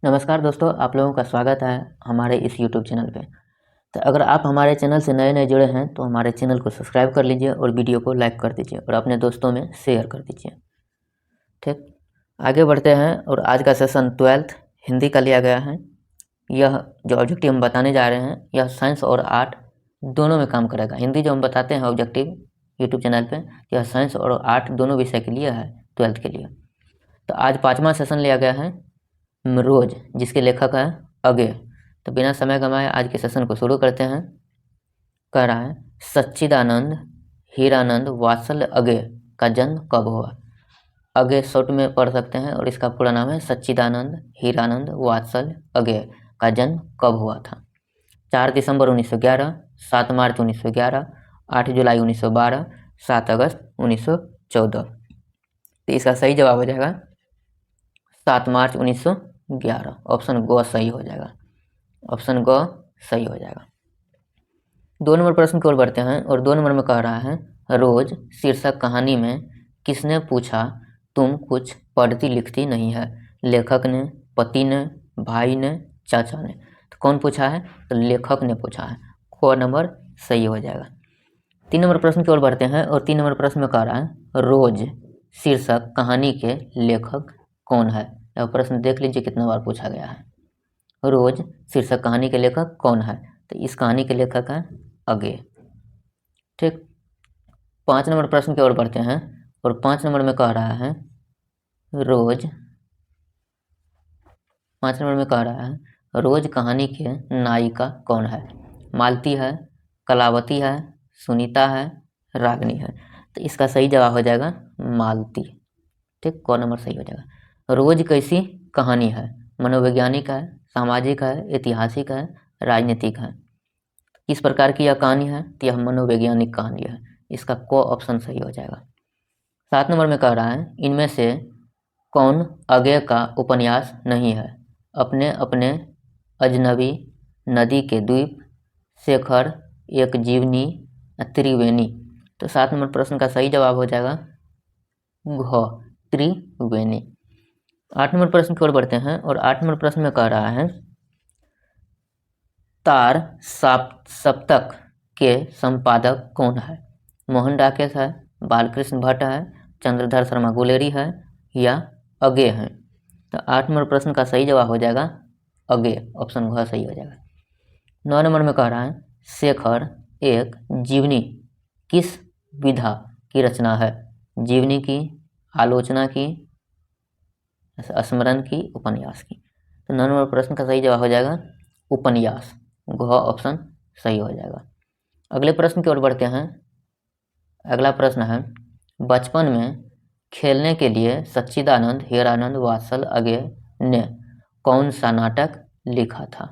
नमस्कार दोस्तों, आप लोगों का स्वागत है हमारे इस YouTube चैनल पे। तो अगर आप हमारे चैनल से नए जुड़े हैं तो हमारे चैनल को सब्सक्राइब कर लीजिए और वीडियो को लाइक कर दीजिए और अपने दोस्तों में शेयर कर दीजिए। ठीक, आगे बढ़ते हैं और आज का सेशन 12th हिंदी का लिया गया है। यह जो ऑब्जेक्टिव हम बताने जा रहे हैं यह साइंस और आर्ट दोनों में काम करेगा। हिंदी जो हम बताते हैं ऑब्जेक्टिव यूट्यूब चैनल पर, यह साइंस और आर्ट दोनों विषय के लिए है, 12th के लिए। तो आज 5वां सेशन लिया गया है रोज, जिसके लेखक है अगे। तो बिना समय गंवाए आज के सेशन को शुरू करते हैं। कह रहा है, सच्चिदानंद हीरानंद वात्सल अगे का जन्म कब हुआ। अगे शॉर्ट में पढ़ सकते हैं और इसका पूरा नाम है सच्चिदानंद हीरानंद वात्सल अगे का जन्म कब हुआ था। 4 दिसंबर 1911, 7 मार्च 1911, 8 जुलाई 1912, 7 अगस्त 1914। तो इसका सही जवाब हो जाएगा 7 मार्च 1911। ऑप्शन ग सही हो जाएगा। ऑप्शन ग सही हो जाएगा। 2 नंबर प्रश्न की ओर बढ़ते हैं और 2 नंबर में कह रहा है, रोज शीर्षक कहानी में किसने पूछा तुम कुछ पढ़ती लिखती नहीं है। लेखक ने, पति ने, भाई ने, चाचा ने। तो कौन पूछा है? तो लेखक ने पूछा है। क नंबर सही हो जाएगा। 3 नंबर प्रश्न की ओर बढ़ते हैं और 3 नंबर प्रश्न में कह रहा है, रोज शीर्षक कहानी के लेखक कौन है। यह प्रश्न देख लीजिए कितना बार पूछा गया है। रोज शीर्षक कहानी के लेखक कौन है। तो इस कहानी के लेखक है अगे। ठीक, 5 नंबर प्रश्न की ओर बढ़ते हैं और 5 नंबर में कह रहा है, रोज 5 नंबर में कह रहा है, रोज कहानी के नायिका कौन है। मालती है, कलावती है, सुनीता है, रागनी है। तो इसका सही जवाब हो जाएगा मालती। ठीक, क नंबर सही हो जाएगा। रोज कैसी कहानी है। मनोवैज्ञानिक है, सामाजिक है, ऐतिहासिक है, राजनीतिक है। किस प्रकार की यह कहानी है? तो यह मनोवैज्ञानिक कहानी है। इसका क ऑप्शन सही हो जाएगा। 7 नंबर में कह रहा है, इनमें से कौन अगे का उपन्यास नहीं है। अपने अपने अजनबी, नदी के द्वीप, शेखर, एक जीवनी, त्रिवेणी। तो 7 नंबर प्रश्न का सही जवाब हो जाएगा घ, त्रिवेणी। 8 नंबर प्रश्न की ओर बढ़ते हैं और 8 नंबर प्रश्न में कह रहा है, तार सप्तक के संपादक कौन है। मोहन डाकेश है, बालकृष्ण भट्ट है, चंद्रधर शर्मा गुलेरी है या अगे हैं। तो 8 नंबर प्रश्न का सही जवाब हो जाएगा अगे। ऑप्शन घ सही हो जाएगा। 9 नंबर में कह रहा है, शेखर एक जीवनी किस विधा की रचना है। जीवनी की, आलोचना की, स्मरण की, उपन्यास की। तो 9 नंबर प्रश्न का सही जवाब हो जाएगा उपन्यास। घ ऑप्शन सही हो जाएगा। अगले प्रश्न की ओर बढ़ते हैं। अगला प्रश्न है, बचपन में खेलने के लिए सच्चिदानंद हीरानंद वात्सल अगे ने कौन सा नाटक लिखा था।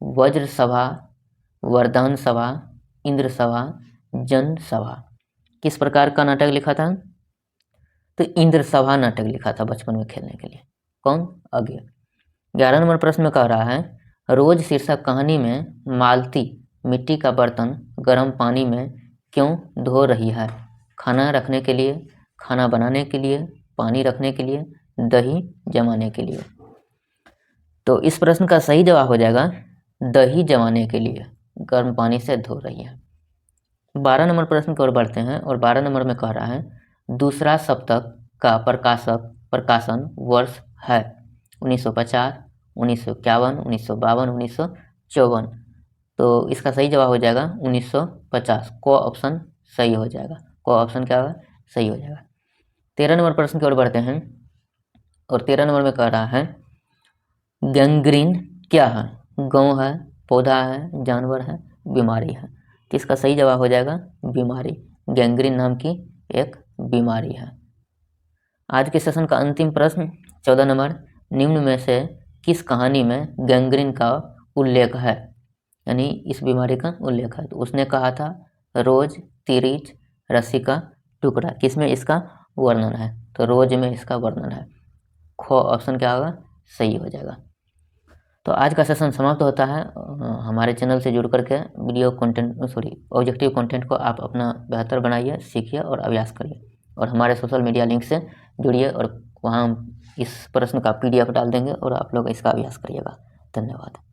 वज्र सभा, वरदान सभा, इंद्र सभा, जन सभा। किस प्रकार का नाटक लिखा था? तो इंद्र सभा नाटक लिखा था बचपन में खेलने के लिए। कौन? अगे। 11 नंबर प्रश्न में कह रहा है, रोज शीर्षक कहानी में मालती मिट्टी का बर्तन गर्म पानी में क्यों धो रही है। खाना रखने के लिए, खाना बनाने के लिए, पानी रखने के लिए, दही जमाने के लिए। तो इस प्रश्न का सही जवाब हो जाएगा दही जमाने के लिए गर्म पानी से धो रही है। 12 नंबर प्रश्न की ओर बढ़ते हैं और 12 नंबर में कह रहा है, दूसरा सप्तक का प्रकाशन वर्ष है 1950, 1951, 1952, 1954। तो इसका सही जवाब हो जाएगा 1950। को ऑप्शन सही हो जाएगा। को ऑप्शन क्या होगा? सही हो जाएगा। 13 नंबर प्रश्न की ओर बढ़ते हैं और 13 नंबर में कह रहा है, गैंग्रीन क्या है। गाँव है, पौधा है, जानवर है, बीमारी है। तो इसका सही जवाब हो जाएगा बीमारी। गैंग्रीन नाम की एक बीमारी है। आज के सेशन का अंतिम प्रश्न 14 नंबर, निम्न में से किस कहानी में गैंग्रीन का उल्लेख है, यानी इस बीमारी का उल्लेख है। तो उसने कहा था रोज, तिरिच, रस्सी का टुकड़ा। किसमें इसका वर्णन है? तो रोज में इसका वर्णन है। ख ऑप्शन क्या होगा? सही हो जाएगा। तो आज का सेशन समाप्त होता है। हमारे चैनल से जुड़ करके ऑब्जेक्टिव कंटेंट को आप अपना बेहतर बनाइए, सीखिए और अभ्यास करिए और हमारे सोशल मीडिया लिंक से जुड़िए और वहाँ हम इस प्रश्न का PDF डाल देंगे और आप लोग इसका अभ्यास करिएगा। धन्यवाद।